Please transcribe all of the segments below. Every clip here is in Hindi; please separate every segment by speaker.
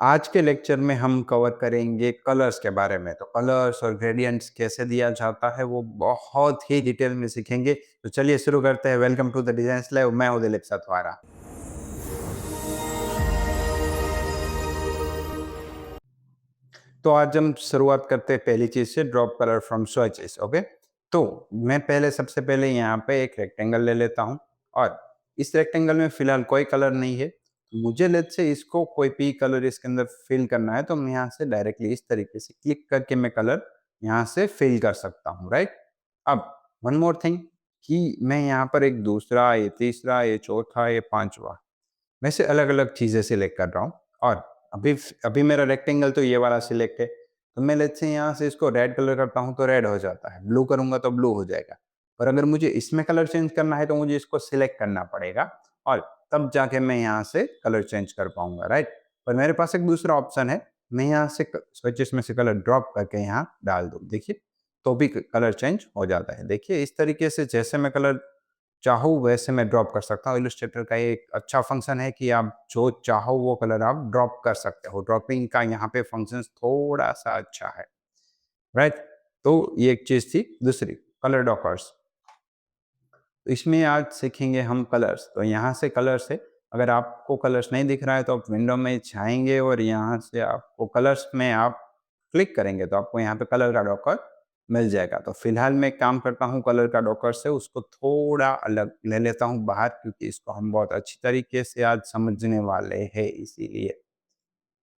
Speaker 1: आज के लेक्चर में हम कवर करेंगे कलर्स के बारे में। तो कलर्स और ग्रेडियंट्स कैसे दिया जाता है वो बहुत ही डिटेल में सीखेंगे। तो चलिए शुरू करते हैं। Welcome to the design live. मैं हूं दिलीप सतवारा। तो आज हम शुरुआत करते हैं पहली चीज से, drop colour from switches. Okay, तो मैं सबसे पहले यहाँ पे एक रेक्टेंगल ले लेता हूँ और इस रेक्टेंगल में फिलहाल कोई कलर नहीं है। मुझे लेट्स से इसको कोई पी कलर इसके अंदर फिल करना है, तो मैं यहाँ से डायरेक्टली इस तरीके से क्लिक करके मैं कलर यहाँ से फिल कर सकता हूँ, राइट। अब वन मोर थिंग कि मैं यहाँ पर एक दूसरा, ये तीसरा, ये चौथा, ये पांचवा, मैं से अलग अलग चीजें सिलेक्ट कर रहा हूँ। और अभी अभी मेरा रेक्टेंगल तो ये वाला सिलेक्ट है, तो मैं लेट्स से यहाँ से इसको रेड कलर करता हूँ तो रेड हो जाता है, ब्लू करूंगा तो ब्लू हो जाएगा। और अगर मुझे इसमें कलर चेंज करना है तो मुझे इसको सिलेक्ट करना पड़ेगा और तब जाके मैं यहाँ से कलर चेंज कर पाऊंगा, राइट। पर मेरे पास एक दूसरा ऑप्शन है, मैं यहाँ से स्विचेस में से कलर ड्रॉप करके यहाँ डाल दूँ, देखिए, तो भी कलर चेंज हो जाता है। देखिए इस तरीके से जैसे मैं कलर चाहूँ वैसे मैं ड्रॉप कर सकता हूँ। इलस्ट्रेटर का ये एक अच्छा फंक्शन है कि आप जो चाहो वो कलर आप ड्रॉप कर सकते हो। ड्रॉपिंग का यहाँ पे फंक्शन थोड़ा सा अच्छा है, राइट। तो ये एक चीज थी। दूसरी, कलर डॉकर्स। तो इसमें आज सीखेंगे हम कलर्स। तो यहाँ से कलर्स है, अगर आपको कलर्स नहीं दिख रहा है तो आप विंडो में जाएंगे और यहाँ से आपको कलर्स में आप क्लिक करेंगे तो आपको यहाँ पे कलर का डॉकर मिल जाएगा। तो फिलहाल मैं काम करता हूँ कलर का डॉकर से, उसको थोड़ा अलग ले लेता हूँ बाहर, क्योंकि इसको हम बहुत अच्छी तरीके से आज समझने वाले हैं, इसीलिए।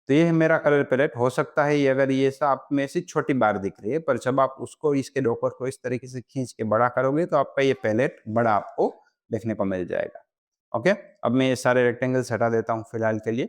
Speaker 1: तो ये है मेरा कलर पैलेट। हो सकता है ये, अगर ये सब आप में से छोटी बार दिख रही है, पर जब आप उसको, इसके डॉकर को इस तरीके से खींच के बड़ा करोगे तो आपका ये पैलेट बड़ा आपको देखने को मिल जाएगा। ओके, अब मैं ये सारे रेक्टेंगल्स हटा देता हूँ फिलहाल के लिए।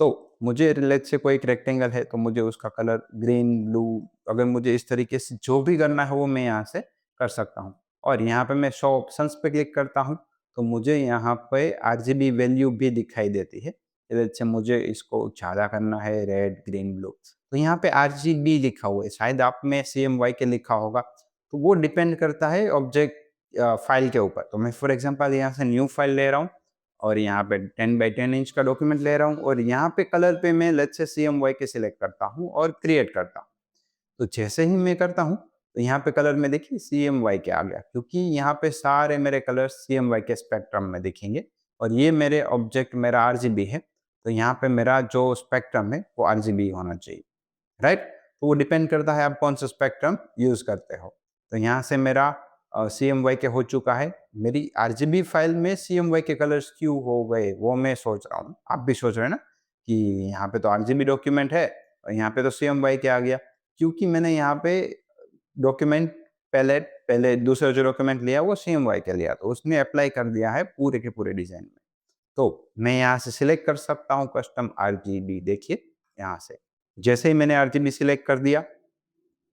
Speaker 1: तो मुझे लेट्स से कोई एक रेक्टेंगल है तो मुझे उसका कलर ग्रीन, ब्लू, अगर मुझे इस तरीके से जो भी करना है वो मैं यहाँ से कर सकता हूँ। और यहाँ पे मैं शो ऑप्शंस पे क्लिक करता हूँ तो मुझे यहाँ पे आरजीबी वैल्यू भी दिखाई देती है। लेट्स से मुझे इसको ज़्यादा करना है, रेड, ग्रीन, ब्लू, तो यहाँ पे आरजीबी लिखा हुआ है। शायद आप में CMY के लिखा होगा, तो वो डिपेंड करता है ऑब्जेक्ट फाइल के ऊपर। तो मैं फॉर एग्जाम्पल यहाँ से न्यू फाइल ले रहा हूँ और यहाँ पे 10x10 इंच का डॉक्यूमेंट ले रहा हूँ और यहाँ पे कलर पे मैं लेट्स से CMY के सिलेक्ट करता हूँ और क्रिएट करता हूँ। तो जैसे ही मैं करता हूँ तो यहाँ पे कलर में देखिए CMY के आ गया, क्योंकि यहाँ पे सारे मेरे कलर CMY के स्पेक्ट्रम में दिखेंगे और ये मेरे ऑब्जेक्ट मेरा RGB है, तो यहाँ पे मेरा जो स्पेक्ट्रम है वो RGB होना चाहिए, राइट। तो वो डिपेंड करता है आप कौन सा स्पेक्ट्रम यूज करते हो। तो यहाँ से मेरा CMY के हो चुका है। मेरी RGB फाइल में CMY के कलर्स क्यों हो गए वो मैं सोच रहा हूँ। आप भी सोच रहे हैं ना कि यहाँ पे तो RGB डॉक्यूमेंट है और यहाँ पे तो CMY के आ गया, क्योंकि मैंने यहाँ पे डॉक्यूमेंट पैलेट पहले दूसरा जो डॉक्यूमेंट लिया वो CMY के लिया, तो उसने अप्लाई कर दिया है पूरे के पूरे डिजाइन में। तो मैं यहाँ से सिलेक्ट कर सकता हूँ कस्टम RGB। देखिए यहाँ से जैसे ही मैंने RGB सिलेक्ट कर दिया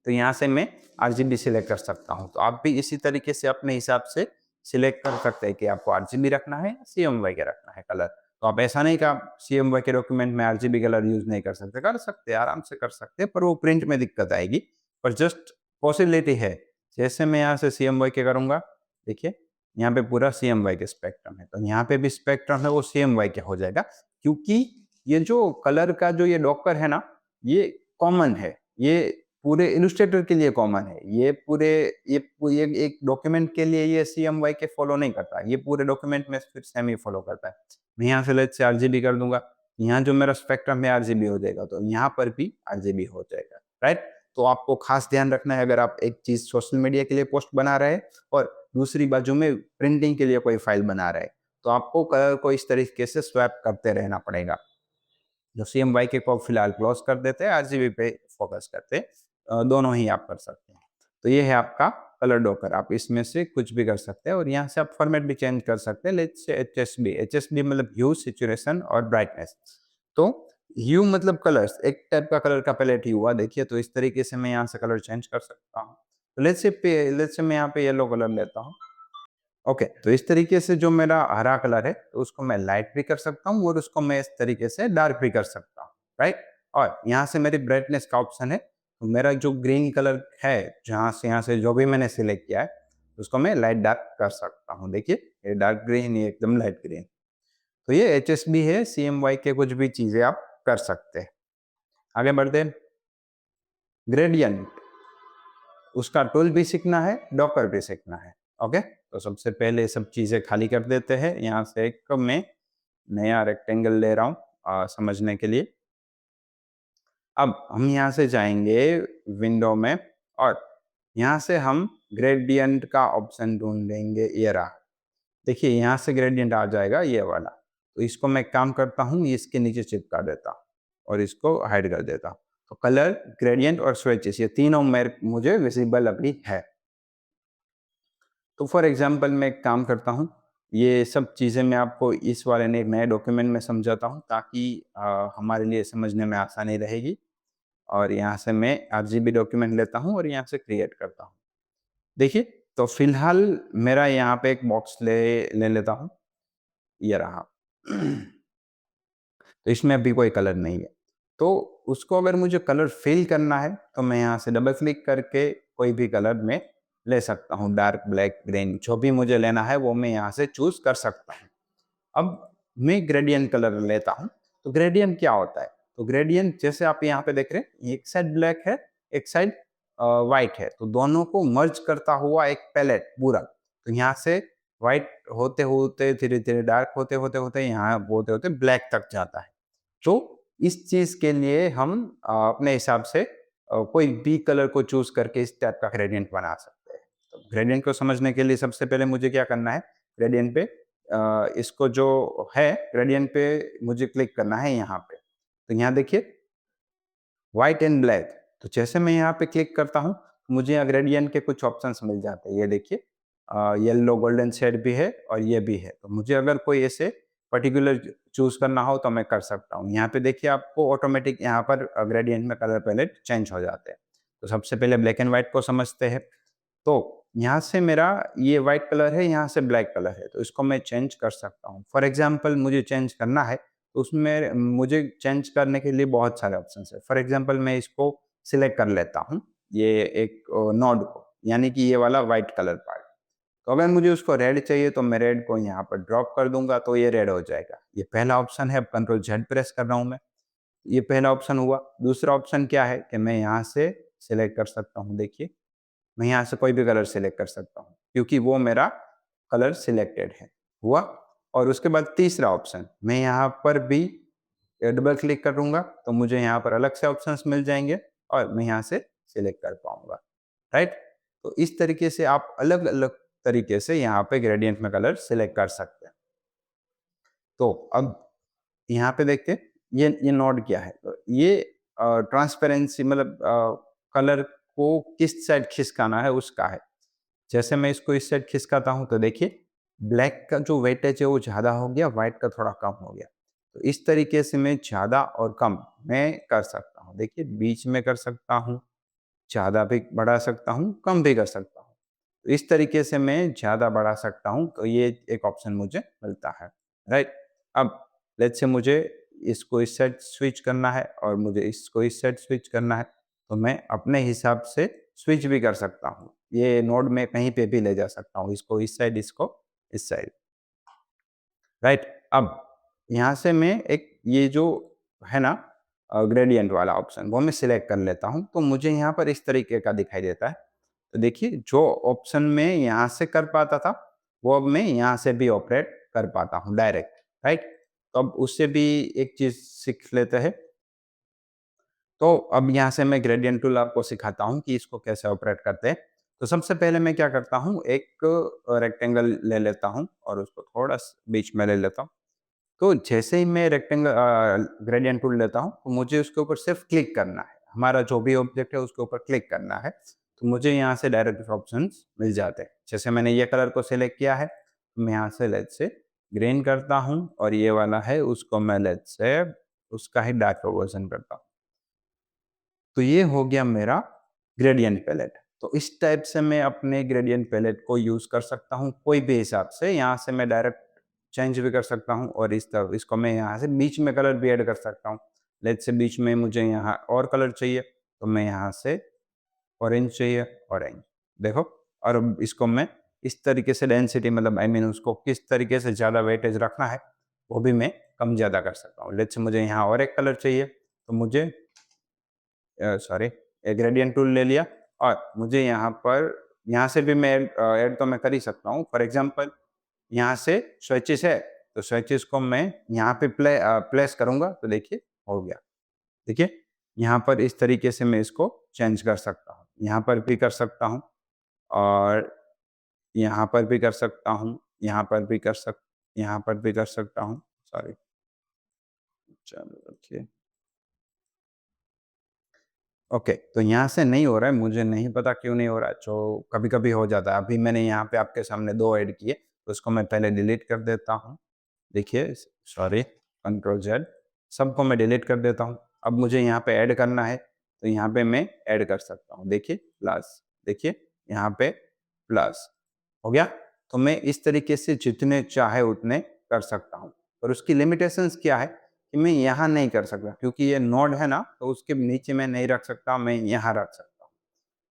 Speaker 1: तो यहाँ से मैं RGB सिलेक्ट कर सकता हूँ। तो आप भी इसी तरीके से अपने हिसाब से सिलेक्ट कर सकते हैं कि आपको RGB रखना है या CMY के रखना है कलर। तो आप ऐसा नहीं कि आप CMY के डॉक्यूमेंट में RGB कलर यूज नहीं कर सकते, आराम से कर सकते हैं, पर वो प्रिंट में दिक्कत आएगी। पर जस्ट पॉसिबिलिटी है। जैसे मैं यहाँ से CMY के करूँगा, देखिए यहाँ पे पूरा CMY के स्पेक्ट्रम है, तो यहाँ पे भी स्पेक्ट्रम है वो CMY के हो जाएगा, क्योंकि ये जो कलर का जो ये डॉकर है ना, ये कॉमन है, ये पूरे इलस्ट्रेटर के लिए कॉमन है। ये एक डॉक्यूमेंट के लिए ये CMY के फॉलो नहीं करता, ये पूरे डॉक्यूमेंट में फिर सेम ही फॉलो करता है। मैं यहाँ से लेट्स से RGB कर दूंगा, यहाँ जो मेरा स्पेक्ट्रम है RGB हो जाएगा, तो यहाँ पर भी RGB हो जाएगा, राइट। तो आपको खास ध्यान रखना है, अगर आप एक चीज सोशल मीडिया के लिए पोस्ट बना रहे हैं और दूसरी बाजू में प्रिंटिंग के लिए कोई फाइल बना रहे हैं, तो आपको कलर को इस तरीके से स्वैप करते रहना पड़ेगा। जो CMY के को फिलहाल क्लोज कर देते हैं, RGB पे फोकस करते हैं। दोनों ही आप कर सकते हैं। तो ये है आपका कलर डॉकर। आप इसमें से कुछ भी कर सकते हैं और यहाँ से आप फॉर्मेट भी चेंज कर सकते हैं। लेट्स से HSB मतलब ह्यू, सैचुरेशन और ब्राइटनेस। तो ह्यू मतलब कलर्स, एक टाइप का कलर का पैलेट ही हुआ, देखिए। तो इस तरीके से मैं यहाँ से कलर चेंज कर सकता हूँ। तो लेट्स से मैं यहाँ पे येलो कलर लेता हूँ। ओके, तो इस तरीके से जो मेरा हरा कलर है तो उसको मैं लाइट भी कर सकता हूँ और उसको मैं इस तरीके से डार्क भी कर सकता हूँ, राइट। और यहाँ से मेरी ब्राइटनेस का ऑप्शन है, तो मेरा जो ग्रीन कलर है, जहाँ से यहाँ से जो भी मैंने सिलेक्ट किया है उसको मैं लाइट डार्क कर सकता हूँ। देखिए ये डार्क ग्रीन, ये एकदम लाइट ग्रीन। तो ये HSB है, CMY के कुछ भी चीज़ें आप कर सकते हैं। आगे बढ़ते हैं। ग्रेडियंट, उसका टूल भी सीखना है, डॉकर भी सीखना है। ओके, तो सबसे पहले सब चीज़ें खाली कर देते हैं। यहाँ से एक मैं नया रेक्टेंगल ले रहा हूँ समझने के लिए। अब हम यहाँ से जाएंगे विंडो में और यहाँ से हम ग्रेडियंट का ऑप्शन ढूंढेंगे। ये रहा, देखिए यहाँ से ग्रेडियंट आ जाएगा ये वाला। तो इसको मैं काम करता हूँ, इसके नीचे चिपका देता हूँ और इसको हाइड कर देता हूँ। तो कलर, ग्रेडियंट और स्विचेस, ये तीनों मुझे विजिबल अभी है। तो फॉर एग्जांपल मैं एक काम करता हूँ, ये सब चीज़ें मैं आपको इस वाले नए डॉक्यूमेंट में समझाता हूँ ताकि हमारे लिए समझने में आसानी रहेगी। और यहाँ से मैं आरजीबी डॉक्यूमेंट लेता हूँ और यहाँ से क्रिएट करता हूँ। देखिए, तो फिलहाल मेरा यहाँ पे एक बॉक्स ले लेता हूँ, ये रहा। तो इसमें अभी कोई कलर नहीं है। तो उसको अगर मुझे कलर फिल करना है तो मैं यहाँ से डबल क्लिक करके कोई भी कलर में ले सकता हूँ। डार्क, ब्लैक, ग्रीन, जो भी मुझे लेना है वो मैं यहाँ से चूज कर सकता हूँ। अब मैं ग्रेडियंट कलर लेता हूँ। तो ग्रेडियंट क्या होता है? तो ग्रेडियंट जैसे आप यहाँ पे देख रहे हैं, एक साइड ब्लैक है, एक साइड व्हाइट है, तो दोनों को मर्ज करता हुआ एक पैलेट पूरा। तो यहाँ से व्हाइट होते होते धीरे धीरे डार्क होते होते होते यहाँ होते होते ब्लैक तक जाता है। तो इस चीज के लिए हम अपने हिसाब से कोई भी कलर को चूज करके इस टाइप का ग्रेडियंट बना सकते हैं। तो ग्रेडियंट को समझने के लिए सबसे पहले मुझे क्या करना है, ग्रेडियंट पे इसको जो है ग्रेडियंट पे मुझे क्लिक करना है यहाँ पे। तो यहाँ देखिए व्हाइट एंड ब्लैक। तो जैसे मैं यहाँ पे क्लिक करता हूँ, मुझे यहाँ ग्रेडियंट के कुछ ऑप्शंस मिल जाते हैं। ये देखिए येलो गोल्डन शेड भी है और ये भी है। तो मुझे अगर कोई ऐसे पर्टिकुलर चूज करना हो तो मैं कर सकता हूँ। यहाँ पे देखिए आपको ऑटोमेटिक यहाँ पर ग्रेडियंट में कलर पैलेट चेंज हो जाते हैं। तो सबसे पहले ब्लैक एंड व्हाइट को समझते हैं। तो यहाँ से मेरा ये व्हाइट कलर है, यहाँ से ब्लैक कलर है, तो इसको मैं चेंज कर सकता हूँ। फॉर एग्जाम्पल मुझे चेंज करना है तो उसमें मुझे चेंज करने के लिए बहुत सारे ऑप्शन है। फॉर एग्जाम्पल मैं इसको सिलेक्ट कर लेता हूँ, ये एक नोड को, यानी कि ये वाला व्हाइट कलर पार्ट। तो अगर मुझे उसको रेड चाहिए तो मैं रेड को यहाँ पर ड्रॉप कर दूंगा तो ये रेड हो जाएगा। ये पहला ऑप्शन है। अब कंट्रोल जेड प्रेस कर रहा हूँ मैं, ये पहला ऑप्शन हुआ। दूसरा ऑप्शन क्या है कि मैं यहाँ से सिलेक्ट कर सकता हूँ। देखिए मैं यहाँ से कोई भी कलर सिलेक्ट कर सकता हूँ क्योंकि वो मेरा कलर सिलेक्टेड है, हुआ। और उसके बाद तीसरा ऑप्शन, मैं यहाँ पर भी डबल क्लिक करूंगा तो मुझे यहाँ पर अलग से ऑप्शंस मिल जाएंगे और मैं यहाँ से सिलेक्ट कर पाऊंगा, राइट। तो इस तरीके से आप अलग अलग तरीके से यहाँ पे ग्रेडियंट में कलर सिलेक्ट कर सकते हैं। तो अब यहाँ पे देखते ये नोड क्या है। तो ये ट्रांसपेरेंसी मतलब कलर को किस साइड खिसकाना है उसका है। जैसे मैं इसको इस साइड खिसकाता हूँ तो देखिए ब्लैक का जो वेटेज है वो ज़्यादा हो गया, व्हाइट का थोड़ा कम हो गया। तो इस तरीके से मैं ज़्यादा और कम मैं कर सकता हूँ। देखिए बीच में कर सकता हूँ, ज़्यादा भी बढ़ा सकता हूँ, कम भी कर सकता हूँ। तो इस तरीके से मैं ज़्यादा बढ़ा सकता हूँ, तो ये एक ऑप्शन मुझे मिलता है, राइट। अब लेट्स से मुझे इसको इस साइड स्विच करना है और मुझे इसको इस साइड स्विच करना है, तो मैं अपने हिसाब से स्विच भी कर सकता हूँ। ये नोड में कहीं पे भी ले जा सकता हूँ, इसको इस साइड, इसको इस साइड, राइट। अब यहाँ से मैं एक ये जो है ना ग्रेडियंट वाला ऑप्शन वो मैं सिलेक्ट कर लेता हूँ, तो मुझे यहाँ पर इस तरीके का दिखाई देता है। तो देखिए जो ऑप्शन में यहाँ से कर पाता था वो अब मैं यहाँ से भी ऑपरेट कर पाता हूँ डायरेक्ट, राइट। तो अब उससे भी एक चीज सीख लेते हैं। तो अब यहाँ से मैं ग्रेडियंट टूल आपको सिखाता हूँ कि इसको कैसे ऑपरेट करते हैं। तो सबसे पहले मैं क्या करता हूँ, एक रेक्टेंगल ले लेता हूँ और उसको थोड़ा बीच में ले लेता हूँ। तो जैसे ही मैं रेक्टेंगल ग्रेडियंट टूल लेता हूँ तो मुझे उसके ऊपर सिर्फ क्लिक करना है। हमारा जो भी ऑब्जेक्ट है उसके ऊपर क्लिक करना है, तो मुझे यहाँ से डायरेक्ट ऑप्शंस मिल जाते हैं। जैसे मैंने ये कलर को सिलेक्ट किया है तो मैं यहाँ से लेट्स से ग्रीन करता हूँ और ये वाला है उसको मैं लेट्स से उसका ही डार्क वर्जन करता हूँ। तो ये हो गया मेरा ग्रेडियंट पैलेट। तो इस टाइप से मैं अपने ग्रेडियंट पैलेट को यूज कर सकता हूँ कोई भी हिसाब से। यहाँ से मैं डायरेक्ट चेंज भी कर सकता हूँ और इस तरफ इसको मैं यहाँ से बीच में कलर भी ऐड कर सकता हूँ। लेट्स से बीच में मुझे यहाँ और कलर चाहिए तो मैं यहाँ से ऑरेंज चाहिए, ऑरेंज, देखो। और अब इसको मैं इस तरीके से डेंसिटी मतलब आई मीन उसको किस तरीके से ज़्यादा वेटेज रखना है वो भी मैं कम ज़्यादा कर सकता हूँ। लेट्स से मुझे यहाँ और एक कलर चाहिए, तो मुझे सॉरी, एक ग्रेडियंट टूल ले लिया और मुझे यहाँ से भी मैं ऐड तो मैं कर ही सकता हूँ। फॉर एग्ज़ाम्पल यहाँ से स्विचेस है, तो स्विचेस को मैं यहाँ पे प्लेस करूँगा, तो देखिए हो गया। देखिए, यहाँ पर इस तरीके से मैं इसको चेंज कर सकता हूँ। यहाँ पर भी कर सकता हूँ और यहाँ पर भी कर सकता हूँ, यहाँ पर भी कर सकता हूँ। सॉरी, चलो रखिए। ओके, तो यहाँ से नहीं हो रहा है, मुझे नहीं पता क्यों नहीं हो रहा है, जो कभी-कभी हो जाता है। अभी मैंने यहाँ पे आपके सामने 2 ऐड किए, तो उसको मैं पहले डिलीट कर देता हूँ। देखिए, सॉरी, कंट्रोल ज़ेड, सबको मैं डिलीट कर देता हूँ। अब मुझे यहाँ पे ऐड करना है, तो यहाँ पे मैं ऐड कर सकता हूँ। देखिए, प्लस, देखिए, यहाँ पे प्लस, हो गया? तो मैं इस तरीके से जितने चाहे उतने कर सकता हूँ। और उसकी लिमिटेशंस क्या है कि मैं यहाँ नहीं कर सकता, क्योंकि ये नोड है ना, तो उसके नीचे मैं नहीं रख सकता, मैं यहाँ रख सकता हूँ।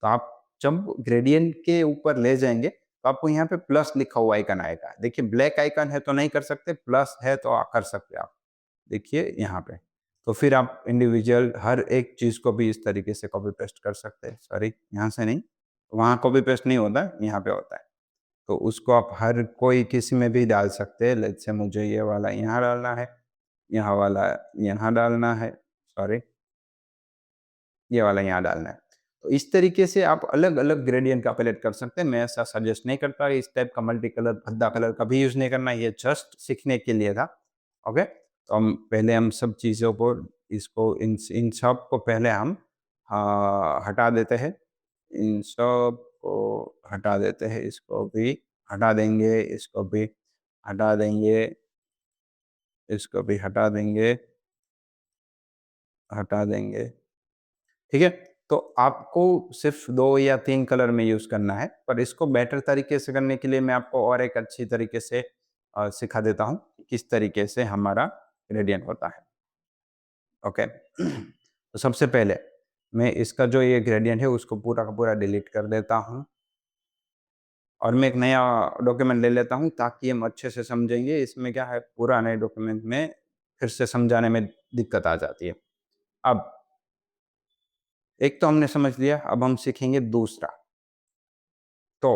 Speaker 1: तो आप जब ग्रेडियंट के ऊपर ले जाएँगे, तो आपको यहाँ पे प्लस लिखा हुआ आइकन आएगा। देखिए, ब्लैक आइकन है तो नहीं कर सकते, प्लस है तो कर सकते आप। देखिए यहाँ पे। तो फिर आप इंडिविजुअल हर एक चीज़ को भी इस तरीके से कॉपी पेस्ट कर सकते हैं। सॉरी, यहाँ से नहीं, वहाँ कॉपी पेस्ट नहीं होता है, यहाँ पे होता है। तो उसको आप हर कोई किसी में भी डाल सकते हैं। लेट्स से मुझे ये वाला यहाँ डालना है, यहाँ वाला यहाँ डालना है, सॉरी, ये वाला यहाँ डालना है। तो इस तरीके से आप अलग-अलग ग्रेडिएंट का पैलेट कर सकते हैं। मैं ऐसा सजेस्ट नहीं करता, इस टाइप का मल्टी कलर, भद्दा कलर कभी यूज़ नहीं करना, ये जस्ट सीखने के लिए था। ओके? तो हम सब चीज़ों को, इसको, इन इन सब को पहले हम हटा देते हैं। इन सब को हटा देते हैं, इसको भी हटा देंगे, इसको भी हटा देंगे, इसको भी हटा देंगे, हटा देंगे। ठीक है? तो आपको सिर्फ़ 2 या 3 कलर में यूज़ करना है, पर इसको बेटर तरीके से करने के लिए मैं आपको और एक अच्छी तरीके से सिखा देता हूँ, किस तरीके से हमारा ग्रेडिएंट होता है। ओके? तो सबसे पहले मैं इसका जो ये ग्रेडिएंट है उसको पूरा का पूरा डिलीट कर देता हूँ और मैं एक नया डॉक्यूमेंट ले लेता हूँ ताकि हम अच्छे से समझेंगे। इसमें क्या है, पुराने डॉक्यूमेंट में फिर से समझाने में दिक्कत आ जाती है। अब एक तो हमने समझ लिया, अब हम सीखेंगे दूसरा। तो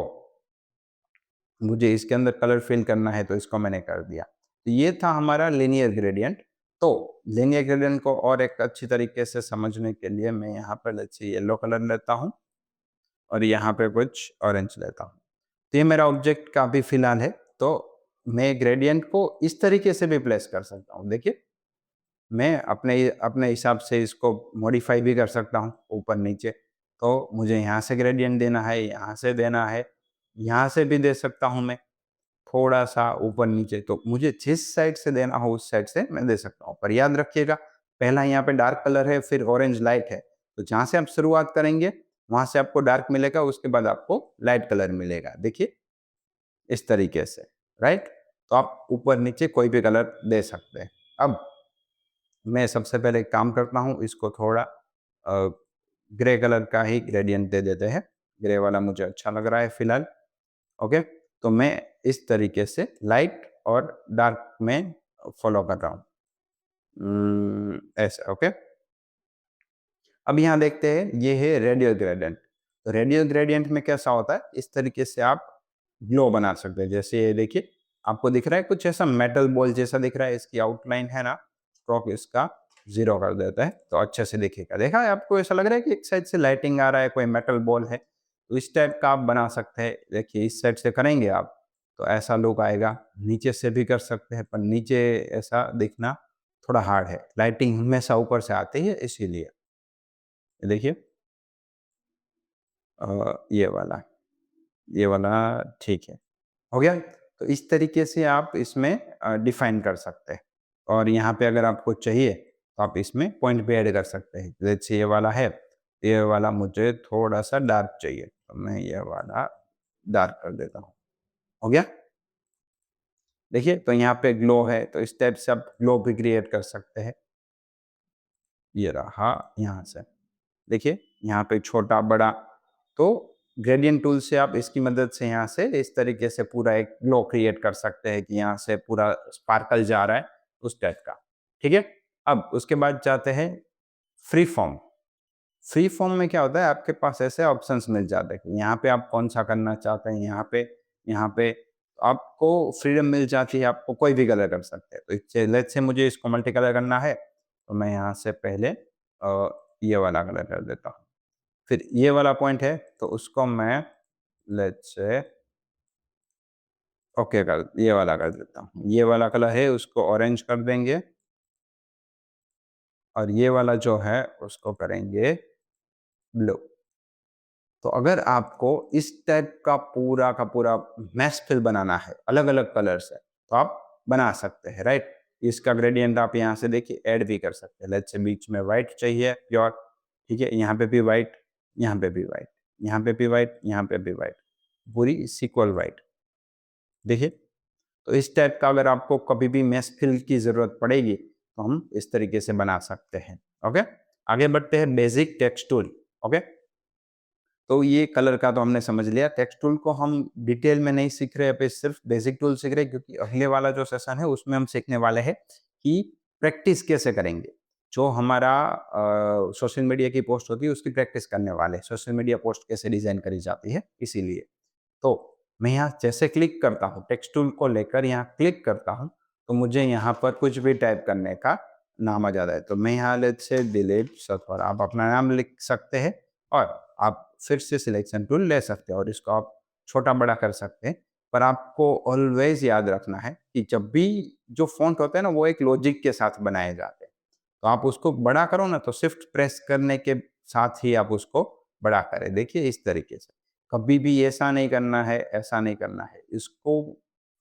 Speaker 1: मुझे इसके अंदर कलर फिल करना है, तो इसको मैंने कर दिया। तो ये था हमारा लीनियर ग्रेडिएंट। तो लीनियर ग्रेडिएंट को और एक अच्छी तरीके से समझने के लिए मैं यहाँ पर लेट्स से येलो कलर लेता हूँ और यहाँ पे कुछ ऑरेंज लेता हूँ। तो ये मेरा ऑब्जेक्ट का अभी फिलहाल है, तो मैं ग्रेडिएंट को इस तरीके से भी प्लेस कर सकता हूँ। देखिए, मैं अपने अपने हिसाब से इसको मॉडिफ़ाई भी कर सकता हूँ ऊपर-नीचे। तो मुझे यहाँ से ग्रेडिएंट देना है, यहाँ से देना है, यहाँ से भी दे सकता हूँ मैं, थोड़ा-सा ऊपर-नीचे। तो मुझे जिस साइड से देना हो उस साइड से मैं दे सकता हूँ। पर याद रखिएगा, पहला यहाँ पे डार्क कलर है, फिर ऑरेंज लाइट है। तो जहाँ से आप शुरुआत करेंगे, वहाँ से आपको डार्क मिलेगा, उसके बाद आपको लाइट कलर मिलेगा। देखिए, इस तरीके से, राइट? तो आप ऊपर-नीचे कोई भी कलर दे सकते हैं। अब मैं सबसे पहले एक काम करता हूँ, इसको थोड़ा ग्रे कलर का ही ग्रेडिएंट दे देते हैं। ग्रे वाला मुझे अच्छा लग रहा है फिलहाल। ओके? तो मैं इस तरीके से लाइट और डार्क में फॉलो कर रहा हूँ। ऐसे, ओके? अब यहाँ देखते हैं, ये है रेडियल ग्रेडिएंट। तो रेडियल ग्रेडिएंट में कैसा होता है, इस तरीके से आप ग्लो बना सकते हैं। जैसे ये देखिए, आपको दिख रहा है कुछ ऐसा मेटल बॉल जैसा दिख रहा है, इसकी आउटलाइन है ना, स्ट्रोक इसका 0 कर देता है, तो अच्छे से दिखेगा। देखा है आपको, ऐसा लग रहा है कि एक साइड से लाइटिंग आ रहा है, कोई मेटल बॉल है, तो इस टाइप का आप बना सकते हैं। देखिए, इस साइड से करेंगे आप, तो ऐसा लुक आएगा। नीचे से भी कर सकते हैं, पर नीचे ऐसा दिखना थोड़ा हार्ड है। लाइटिंग हमेशा ऊपर से आती है, इसीलिए। ये देखिए, ये वाला ठीक है। हो गया? तो इस तरीके से आप इसमें डिफ़ाइन कर सकते हैं और यहाँ पे अगर आपको चाहिए, तो आप इसमें पॉइंट भी ऐड कर सकते हैं। जैसे ये वाला है, ये वाला मुझे थोड़ा-सा डार्क चाहिए, तो मैं ये वाला डार्क कर देता हूँ। हो गया? देखिए, तो यहाँ पे ग्लो है, तो इस टाइप से आप ग्लो भी क्रिएट कर सकते हैं। ये रहा यहाँ से। देखिए, यहाँ पे छोटा-बड़ा, तो ग्रेडिएंट टूल से आप इसकी मदद से यहाँ से इस तरीके से पूरा एक ग्लो क्रिएट कर सकते हैं कि यहाँ से पूरा स्पार्कल जा रहा है उस टाइप का, ठीक है। अब उसके बाद जाते हैं फ्री फॉर्म। फ्री फॉर्म में क्या होता है, आपके पास ऐसे ऑप्शंस मिल जाते हैं कि यहाँ पे आप कौन सा करना चाहते हैं, यहाँ पे आपको फ्रीडम मिल जाती है, आपको कोई भी कलर कर सकते हैं। तो लेट्स से मुझे इसको मल्टी कलर करना है, तो मैं यहाँ से पहले ये वाला कलर कर देता हूँ। फिर ये वाला पॉइंट है, तो उसको मैं लेट्स से ओके कर ये वाला कर देता हूँ। ये वाला कलर है उसको ऑरेंज कर देंगे और ये वाला जो है उसको करेंगे ब्लू। तो अगर आपको इस टाइप का पूरा मैश फिल बनाना है अलग-अलग कलर से, तो आप बना सकते हैं, राइट? इसका ग्रेडिएंट आप यहाँ से देखिए ऐड भी कर सकते हैं। लेट्स से बीच में व्हाइट चाहिए प्योर, ठीक है? यहाँ पे भी व्हाइट, यहाँ पे भी व्हाइट, यहाँ पे भी व्हाइट, यहाँ पे भी व्हाइट, पूरी सीक्वल व्हाइट। देखिए, तो इस टाइप का अगर आपको कभी भी मैश फिल की ज़रूरत पड़ेगी, तो हम इस तरीके से बना सकते हैं, ओके? आगे बढ़ते हैं बेसिक टेक्स्ट टूल, ओके? तो ये कलर का तो हमने समझ लिया। टेक्स्ट टूल को हम डिटेल में नहीं सीख रहे, अभी सिर्फ बेसिक टूल सीख रहे हैं, क्योंकि अगले वाला जो सेशन है उसमें हम सीखने वाले हैं कि प्रैक्टिस कैसे करेंगे। जो हमारा सोशल मीडिया की पोस्ट होती है उसकी प्रैक्टिस करने वाले हैं। सोशल मीडिया पोस्ट कैसे डिज़ाइन करी जाती है इसीलिए। तो मैं यहाँ जैसे क्लिक करता हूँ, टेक्स्ट टूल को लेकर यहाँ क्लिक करता हूँ, तो मुझे यहाँ पर कुछ भी टाइप करने का नाम आ जाता है। तो मैं यहाँ लेट्स से दिलीप सथवर, आप अपना नाम लिख सकते हैं और आप फिर से सिलेक्शन टूल ले सकते हैं और इसको आप छोटा-बड़ा कर सकते हैं। पर आपको ऑलवेज़ याद रखना है कि जब भी जो फ़ॉन्ट होता है ना, वो एक लॉजिक के साथ बनाए जाते हैं। तो आप उसको बड़ा करो ना, तो शिफ्ट प्रेस करने के साथ ही आप उसको बड़ा करें। देखिए इस तरीके से। कभी भी ऐसा नहीं करना है, ऐसा नहीं करना है। इसको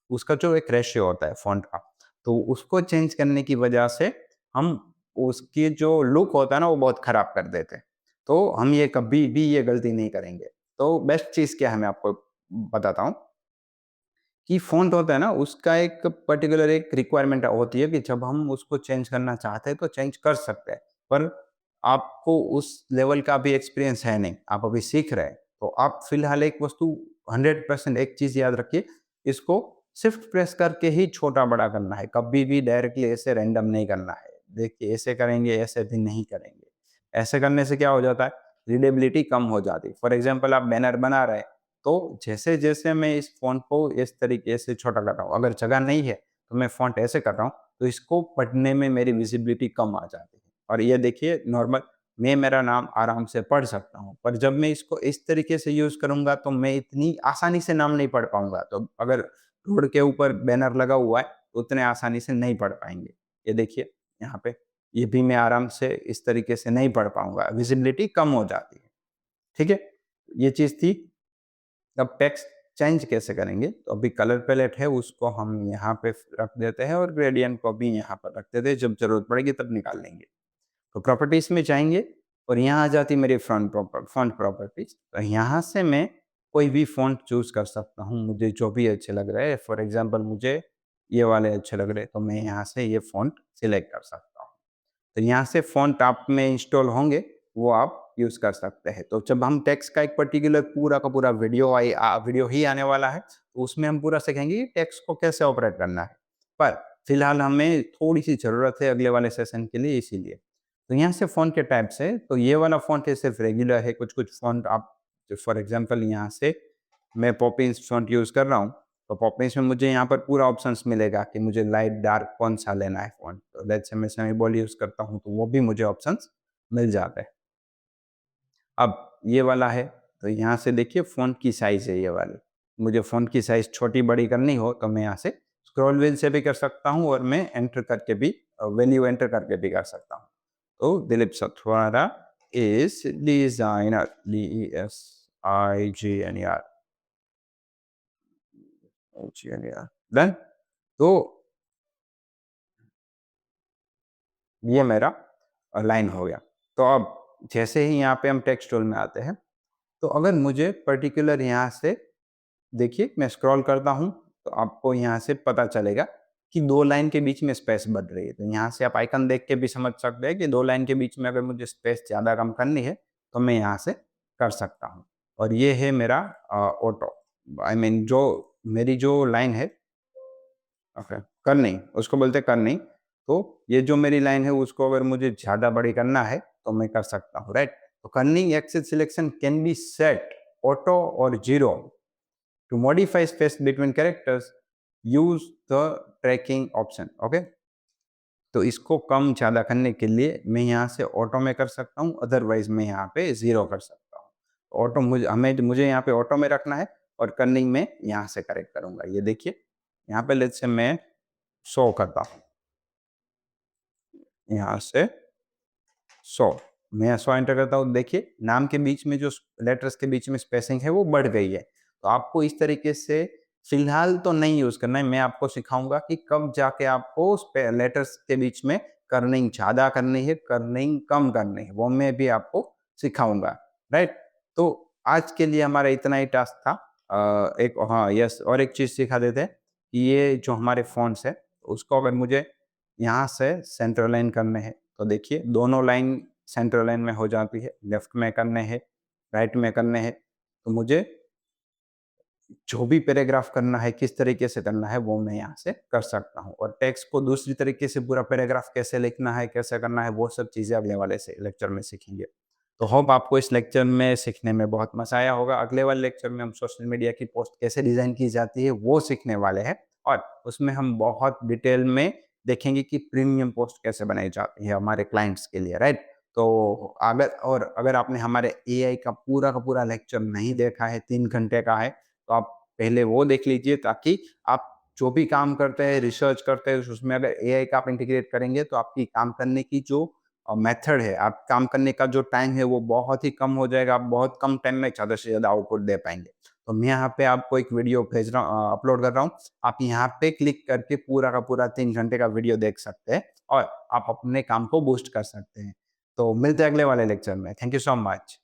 Speaker 1: उसका जो एक रेशियो होता है फ़ॉन्ट का, तो उसको चेंज करने की वजह से हम उसकी जो लुक होता है ना, वो बहुत खराब कर देते हैं। तो हम ये कभी भी ये गलती नहीं करेंगे। तो बेस्ट चीज़ क्या है मैं आपको बताता हूँ कि फ़ॉन्ट होता है ना, उसका एक पर्टिकुलर एक रिक्वायरमेंट होती है कि जब हम उसको चेंज करना चाहते हैं, तो चेंज कर सकते हैं। पर आपको उस लेवल का अभी एक्सपीरियंस है नहीं, आप अभी सीख रहे हैं। तो आप फ़िलहाल एक वस्तु 100% एक चीज़ याद रखिए, इसको शिफ्ट प्रेस करके ही छोटा-बड़ा करना है, कभी भी डायरेक्टली ऐसे रैंडम नहीं करना है। देखिए ऐसे करेंगे, ऐसे भी नहीं करेंगे। ऐसे करने से क्या हो जाता है, रीडेबिलिटी कम हो जाती है। फॉर एग्ज़ाम्पल आप बैनर बना रहे हैं, तो जैसे-जैसे मैं इस फ़ॉन्ट को इस तरीके से छोटा कर रहा हूँ, अगर जगह नहीं है, तो मैं फ़ॉन्ट ऐसे कर रहा हूँ, तो इसको पढ़ने में मेरी विज़िबिलिटी कम आ जाती है। और ये देखिए नॉर्मल मैं मेरा नाम आराम से पढ़ सकता हूँ, पर जब मैं इसको इस तरीके से यूज़ करूँगा, तो मैं इतनी आसानी से नाम नहीं पढ़ पाऊँगा। तो अगर रोड के ऊपर बैनर लगा हुआ है, तो उतने आसानी से नहीं पढ़ पाएँगे। ये देखिए यहाँ पे, ये भी मैं आराम से इस तरीके से नहीं पढ़ पाऊँगा, विज़िबिलिटी कम हो जाती है। ठीक है? ये चीज़ थी। अब टेक्स्ट चेंज कैसे करेंगे? तो अभी कलर पैलेट है उसको हम यहाँ पे रख देते हैं और ग्रेडिएंट को भी यहाँ पर रख देते हैं, जब ज़रूरत पड़ेगी तब निकाल लेंगे। तो प्रॉपर्टीज़ में जाएँगे और यहाँ आ जाती है मेरी फ़ॉन्ट प्रॉपर्टीज़। तो यहाँ से मैं कोई भी फ़ॉन्ट चूज़ कर सकता हूँ, मुझे जो भी अच्छे लग रहे हैं। फॉर एग्ज़ाम्पल मुझे ये वाले अच्छे लग रहे हैं, तो मैं यहाँ से ये फ़ॉन्ट सिलेक्ट कर सकता हूँ। तो यहाँ से फ़ॉन्ट आप में इंस्टॉल होंगे, वो आप यूज़ कर सकते हैं। तो जब हम टेक्स्ट का एक पर्टिकुलर पूरा का पूरा वीडियो ही आने वाला है, तो उसमें हम पूरा सीखेंगे कि टेक्स्ट को कैसे ऑपरेट करना है। पर फिलहाल हमें थोड़ी-सी ज़रूरत है अगले वाले सेशन के लिए इसीलिए। तो यहाँ से फ़ॉन्ट के टाइप्स है, तो ये वाला फ़ॉन्ट है सिर्फ़ रेगुलर है, कुछ-कुछ फ़ॉन्ट आप फॉर एग्ज़ाम्पल यहाँ से मैं पॉपिंस फ़ॉन्ट यूज़ कर रहा हूँ, तो पॉपिंस में मुझे यहाँ पर पूरा ऑप्शंस मिलेगा कि मुझे लाइट, डार्क कौन-सा लेना है फ़ॉन्ट। तो लेट्स से मैं सेमी-बोल्ड यूज़ करता हूँ, तो वो भी मुझे ऑप्शंस मिल जाते हैं। अब ये वाला है, तो यहाँ से देखिए फ़ॉन्ट की साइज़ है ये वाली। मुझे फ़ॉन्ट की साइज़ छोटी-बड़ी करनी हो, तो मैं यहाँ से स्क्रॉल व्हील से भी कर सकता हूँ और मैं एंटर करके भी वैल्यू एंटर करके भी कर सकता हूँ। तो Dilip Sathwara is designer, DESIGNER, GNER, done? तो ये मेरा लाइन हो गया। तो अब जैसे ही यहाँ पे हम टेक्स्ट टूल में आते हैं, तो अगर मुझे पर्टिकुलर यहाँ से देखिए मैं स्क्रॉल करता हूँ, तो आपको यहाँ से पता चलेगा कि 2 लाइन के बीच में स्पेस बढ़ रही है। तो यहाँ से आप आइकन देख के भी समझ सकते हैं कि 2 लाइन के बीच में अगर मुझे स्पेस ज़्यादा कम करनी है, तो मैं यहाँ से कर सकता हूँ। और ये है मेरा ऑटो, आई मीन जो मेरी जो लाइन है, ओके, करनी, उसको बोलते हैं करनी। तो ये जो मेरी लाइन है उसको अगर मुझे ज़्यादा बड़ी करना है तो मैं कर सकता हूँ, राइट? तो kerning access selection can be set auto or zero to modify space between characters use the tracking option, okay? तो इसको कम ज़्यादा करने के लिए मैं यहाँ से ऑटो में कर सकता हूँ, अदरवाइज़ मैं यहाँ पे ज़ीरो कर सकता हूँ। ऑटो मुझे यहाँ पे ऑटो में रखना है और कर्निंग में यहाँ से करेक्ट करूँगा। ये देखिए, यहाँ पे लेट्स से मैं 100 करता हूँ, यहाँ से 100 मैं 100 एंटर करता हूँ। देखिए, नाम के बीच में जो लेटर्स के बीच में स्पेसिंग है वो बढ़ गई है। तो आपको इस तरीके से फिलहाल तो नहीं यूज़ करना है, मैं आपको सिखाऊँगा कि कब जाके आपको स्पे लेटर्स के बीच में कर्निंग ज़्यादा करनी है, कर्निंग कम करनी है, वो मैं भी आपको सिखाऊँगा, राइट? तो आज के लिए हमारा इतना ही टास्क था। एक हाँ, यस, और एक चीज़ सिखा देते हैं कि ये जो हमारे फ़ॉन्ट्स है, उसको अगर मुझे यहाँ से सेंटर अलाइन करने हैं, तो देखिए दोनों लाइन सेंटर अलाइन में हो जाती है। लेफ्ट में करने हैं, राइट में करने हैं, तो मुझे जो भी पैराग्राफ करना है, किस तरीके से करना है, वो मैं यहाँ से कर सकता हूँ। और टेक्स्ट को दूसरी तरीके से पूरा पैराग्राफ कैसे लिखना है, कैसे करना है, वो सब चीज़ें अगले वाले से लेक्चर में सीखेंगे। तो होप आपको इस लेक्चर में सीखने में बहुत मज़ा आया होगा। अगले वाले लेक्चर में हम सोशल मीडिया की पोस्ट कैसे डिज़ाइन की जाती है, वो सीखने वाले हैं और उसमें हम बहुत डिटेल में देखेंगे कि प्रीमियम पोस्ट कैसे बनाई जाती है हमारे क्लाइंट्स के लिए, राइट? तो अगर आपने हमारे एआई का पूरा लेक्चर नहीं देखा है, 3 घंटे का है, तो आप पहले वो देख लीजिए ताकि आप जो भी काम करते हैं, रिसर्च करते हैं, उसमें अगर एआई का आप इंटीग्रेट करेंगे तो आपकी काम करने की जो मेथड है, आप काम करने का जो टाइम है वो बहुत ही कम हो जाएगा, आप बहुत कम टाइम में ज़्यादा से ज़्यादा आउटपुट दे पाएँगे। तो मैं यहाँ पे आपको एक वीडियो अपलोड कर रहा हूँ, आप यहाँ पे क्लिक करके पूरा का पूरा 3 घंटे का वीडियो देख सकते हैं और आप अपने काम को बूस्ट कर सकते हैं। तो मिलते हैं अगले वाले लेक्चर में। Thank you so much.